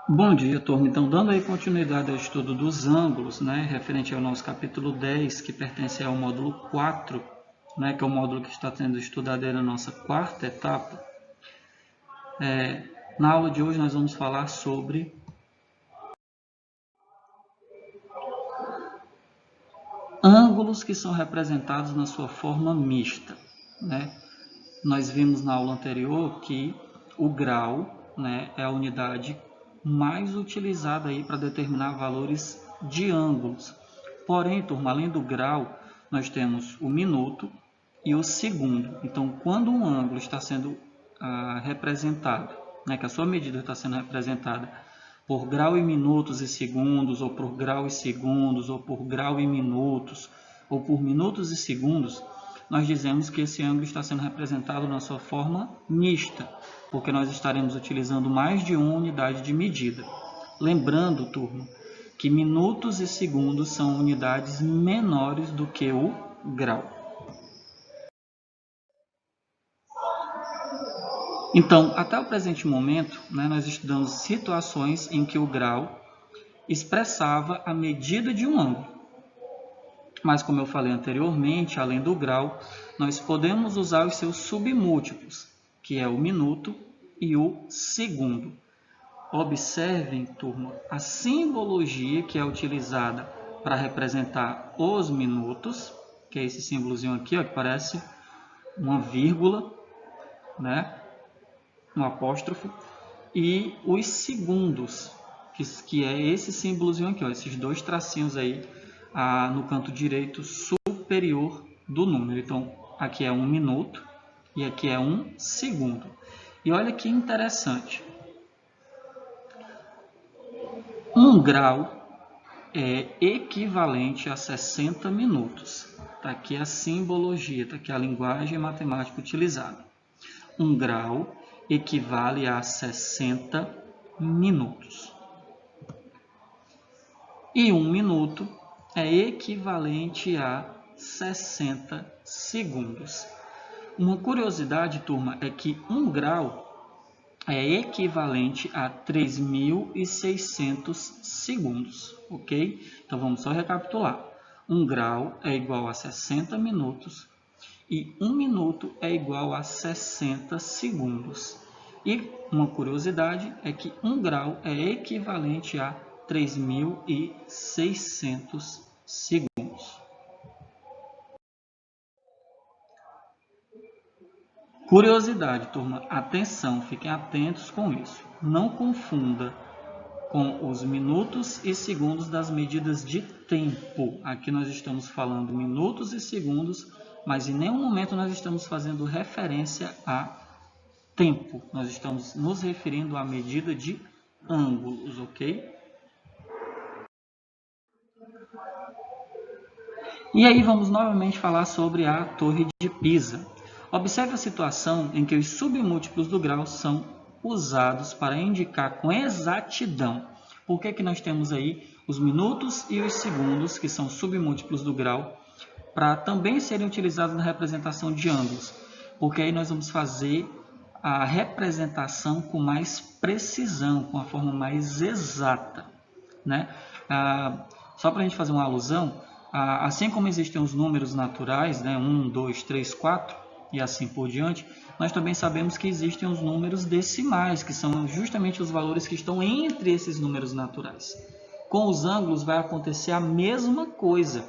Bom dia, turma. Então, dando aí continuidade ao estudo dos ângulos, referente ao nosso capítulo 10, que pertence ao módulo 4, que é o módulo que está sendo estudado aí na nossa quarta etapa. Na aula de hoje nós vamos falar sobre ângulos que são representados na sua forma mista. Nós vimos na aula anterior que o grau é a unidade mais utilizada para determinar valores de ângulos. Porém, turma, além do grau, nós temos o minuto e o segundo. Então, quando um ângulo está sendo representado, que a sua medida está sendo representada por grau e minutos e segundos, ou por grau e segundos, ou por grau e minutos, ou por minutos e segundos, nós dizemos que esse ângulo está sendo representado na sua forma mista, porque nós estaremos utilizando mais de uma unidade de medida. Lembrando, turma, que minutos e segundos são unidades menores do que o grau. Então, até o presente momento, nós estudamos situações em que o grau expressava a medida de um ângulo. Mas, como eu falei anteriormente, além do grau, nós podemos usar os seus submúltiplos, que é o minuto e o segundo. Observem, turma, a simbologia que é utilizada para representar os minutos, que é esse símbolozinho aqui, ó, que parece uma vírgula, um apóstrofo, e os segundos, que é esse símbolozinho aqui, ó, esses dois tracinhos aí no canto direito superior do número. Então, aqui é 1 minuto e aqui é 1 segundo. E olha que interessante. 1 grau é equivalente a 60 minutos. Está aqui a simbologia, está aqui a linguagem matemática utilizada. 1 grau equivale a 60 minutos. E 1 minuto é equivalente a 60 segundos. Uma curiosidade, turma, é que 1 grau é equivalente a 3.600 segundos, ok? Então, vamos só recapitular. 1 grau é igual a 60 minutos e 1 minuto é igual a 60 segundos. E uma curiosidade é que 1 grau é equivalente a 3.600 segundos. Curiosidade, turma, atenção, fiquem atentos com isso. Não confunda com os minutos e segundos das medidas de tempo. Aqui nós estamos falando minutos e segundos, mas em nenhum momento nós estamos fazendo referência a tempo. Nós estamos nos referindo à medida de ângulos, ok? E aí vamos novamente falar sobre a Torre de Pisa. Observe a situação em que os submúltiplos do grau são usados para indicar com exatidão. Por que nós temos aí os minutos e os segundos, que são submúltiplos do grau, para também serem utilizados na representação de ângulos? Porque aí nós vamos fazer a representação com mais precisão, com a forma mais exata. Só para a gente fazer uma alusão, assim como existem os números naturais, 1, 2, 3, 4 e assim por diante, nós também sabemos que existem os números decimais, que são justamente os valores que estão entre esses números naturais. Com os ângulos vai acontecer a mesma coisa.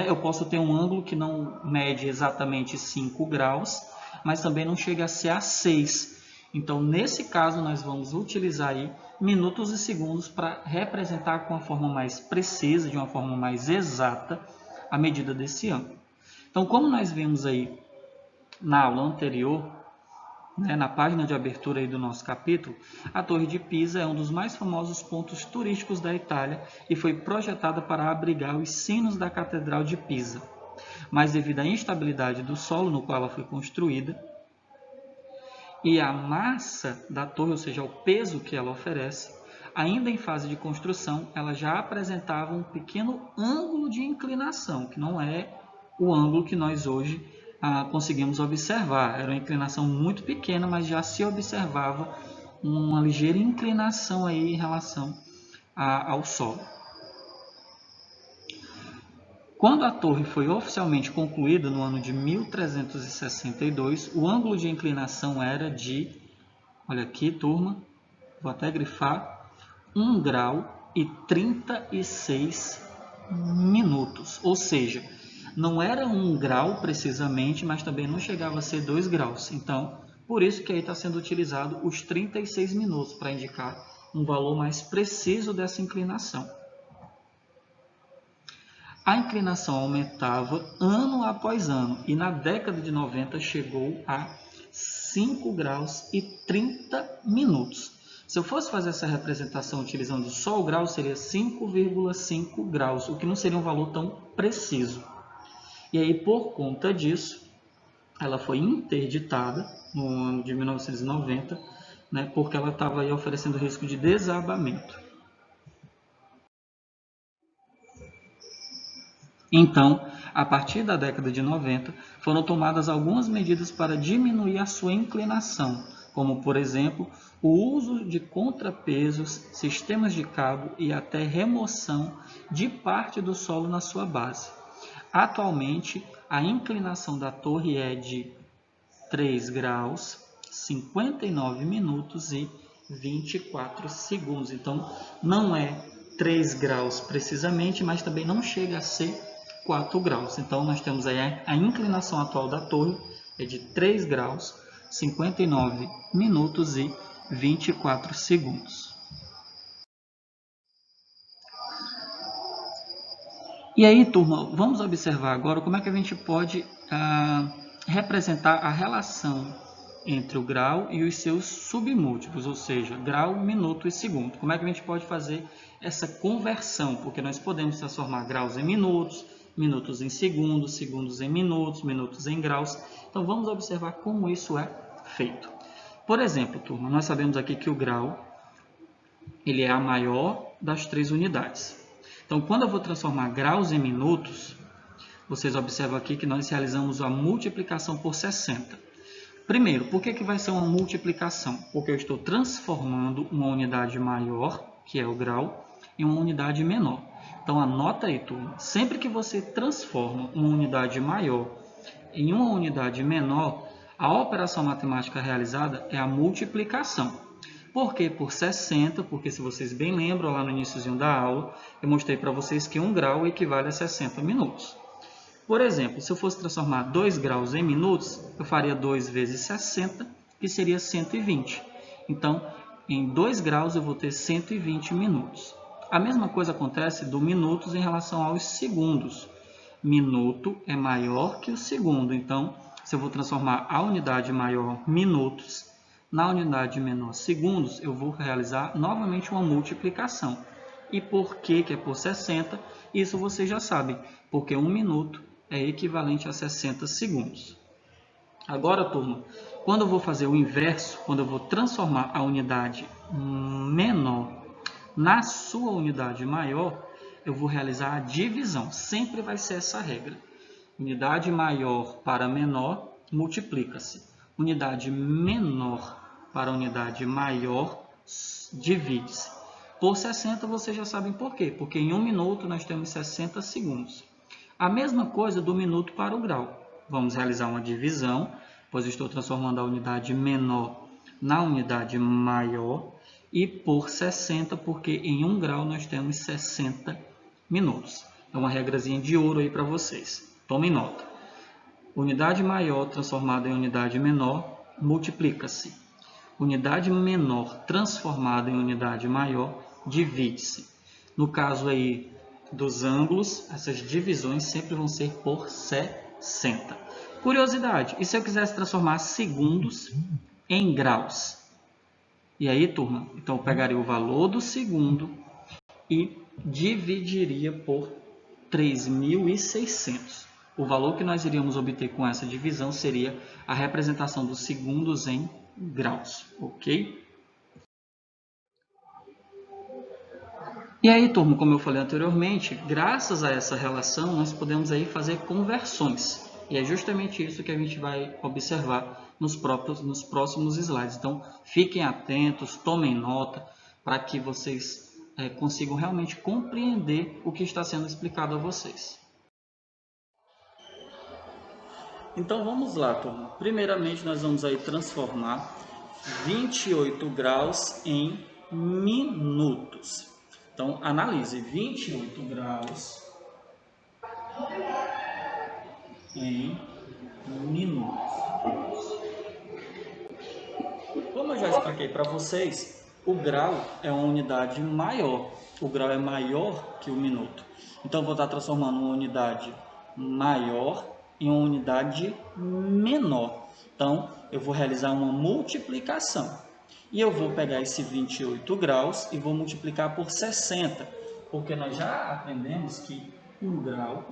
Eu posso ter um ângulo que não mede exatamente 5 graus, mas também não chega a ser a 6. Então, nesse caso, nós vamos utilizar aí minutos e segundos para representar com uma forma mais precisa, de uma forma mais exata, a medida desse ângulo. Então, como nós vimos aí na aula anterior, na página de abertura aí do nosso capítulo, a Torre de Pisa é um dos mais famosos pontos turísticos da Itália e foi projetada para abrigar os sinos da Catedral de Pisa. Mas devido à instabilidade do solo no qual ela foi construída, e a massa da torre, ou seja, o peso que ela oferece, ainda em fase de construção, ela já apresentava um pequeno ângulo de inclinação, que não é o ângulo que nós hoje conseguimos observar. Era uma inclinação muito pequena, mas já se observava uma ligeira inclinação aí em relação ao solo. Quando a torre foi oficialmente concluída no ano de 1362, o ângulo de inclinação era de, olha aqui, turma, vou até grifar, 1 grau e 36 minutos. Ou seja, não era 1 grau precisamente, mas também não chegava a ser 2 graus. Então, por isso que aí está sendo utilizado os 36 minutos para indicar um valor mais preciso dessa inclinação. A inclinação aumentava ano após ano e na década de 90 chegou a 5 graus e 30 minutos. Se eu fosse fazer essa representação utilizando só o grau, seria 5,5 graus, o que não seria um valor tão preciso. E aí, por conta disso, ela foi interditada no ano de 1990, né, porque ela estava aí oferecendo risco de desabamento. Então, a partir da década de 90, foram tomadas algumas medidas para diminuir a sua inclinação, como, por exemplo, o uso de contrapesos, sistemas de cabo e até remoção de parte do solo na sua base. Atualmente, a inclinação da torre é de 3 graus, 59 minutos e 24 segundos. Então, não é 3 graus precisamente, mas também não chega a ser 4 graus. Então, nós temos aí a inclinação atual da torre é de 3 graus, 59 minutos e 24 segundos. E aí, turma, vamos observar agora como é que a gente pode representar a relação entre o grau e os seus submúltiplos, ou seja, grau, minuto e segundo. Como é que a gente pode fazer essa conversão? Porque nós podemos transformar graus em minutos, minutos em segundos, segundos em minutos, minutos em graus. Então, vamos observar como isso é feito. Por exemplo, turma, nós sabemos aqui que o grau ele é a maior das 3 unidades. Então, quando eu vou transformar graus em minutos, vocês observam aqui que nós realizamos a multiplicação por 60. Primeiro, por que vai ser uma multiplicação? Porque eu estou transformando uma unidade maior, que é o grau, em uma unidade menor. Então, anota aí, turma. Sempre que você transforma uma unidade maior em uma unidade menor, a operação matemática realizada é a multiplicação. Por que por 60? Porque se vocês bem lembram, lá no iníciozinho da aula, eu mostrei para vocês que 1 grau equivale a 60 minutos. Por exemplo, se eu fosse transformar 2 graus em minutos, eu faria 2 vezes 60, que seria 120. Então, em 2 graus eu vou ter 120 minutos. A mesma coisa acontece do minutos em relação aos segundos. Minuto é maior que o segundo, então, se eu vou transformar a unidade maior minutos, na unidade menor segundos, eu vou realizar novamente uma multiplicação. E por que é por 60? Isso vocês já sabem, porque 1 minuto é equivalente a 60 segundos. Agora, turma, quando eu vou fazer o inverso, quando eu vou transformar a unidade menor na sua unidade maior, eu vou realizar a divisão. Sempre vai ser essa regra. Unidade maior para menor, multiplica-se. Unidade menor para unidade maior, divide-se. Por 60, vocês já sabem por quê. Porque em 1 minuto nós temos 60 segundos. A mesma coisa do minuto para o grau. Vamos realizar uma divisão, pois estou transformando a unidade menor na unidade maior. E por 60, porque em 1 grau nós temos 60 minutos. É uma regrazinha de ouro aí para vocês. Tomem nota. Unidade maior transformada em unidade menor, multiplica-se. Unidade menor transformada em unidade maior, divide-se. No caso aí dos ângulos, essas divisões sempre vão ser por 60. Curiosidade, e se eu quisesse transformar segundos em graus? E aí, turma, então eu pegaria o valor do segundo e dividiria por 3.600. O valor que nós iríamos obter com essa divisão seria a representação dos segundos em graus, ok? E aí, turma, como eu falei anteriormente, graças a essa relação, nós podemos aí fazer conversões. E é justamente isso que a gente vai observar nos próximos slides. Então, fiquem atentos, tomem nota, para que vocês consigam realmente compreender o que está sendo explicado a vocês. Então, vamos lá, turma. Primeiramente, nós vamos aí transformar 28 graus em minutos. Então, analise 28 graus em minutos. Como eu já expliquei para vocês, o grau é uma unidade maior. O grau é maior que o minuto. Então, eu vou estar transformando uma unidade maior em uma unidade menor. Então, eu vou realizar uma multiplicação. E eu vou pegar esse 28 graus e vou multiplicar por 60. Porque nós já aprendemos que 1 grau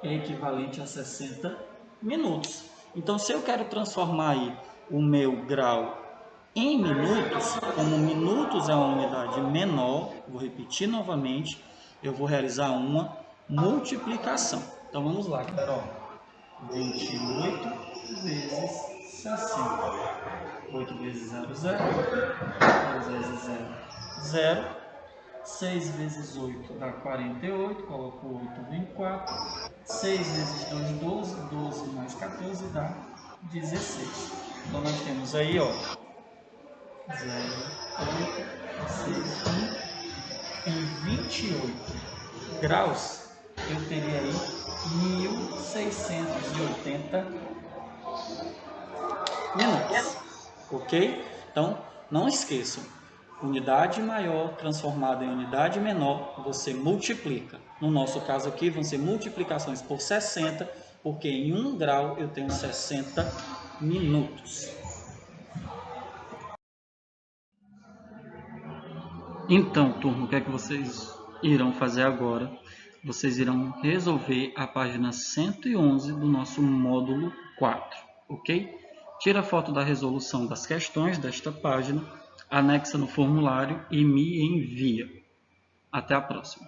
é equivalente a 60 minutos. Então, se eu quero transformar aí o meu grau em minutos, como minutos é uma unidade menor, vou repetir novamente, eu vou realizar uma multiplicação. Então, vamos lá, galera. 28 vezes 60. 8 vezes 0, 0. 2 vezes 0, 0. 6 vezes 8 dá 48. Coloco 8, vem 4. 6 vezes 2, 12. 12 mais 14 dá 16. Então, nós temos aí, ó, 0, 8, 6, 1. Em 28 graus, eu teria aí 1680 minutos. Ok? Então, não esqueçam. Unidade maior transformada em unidade menor, você multiplica. No nosso caso aqui, vão ser multiplicações por 60, porque em 1 grau eu tenho 60 minutos. Então, turma, o que é que vocês irão fazer agora? Vocês irão resolver a página 111 do nosso módulo 4, ok? Tira a foto da resolução das questões desta página, anexa no formulário e me envia. Até a próxima.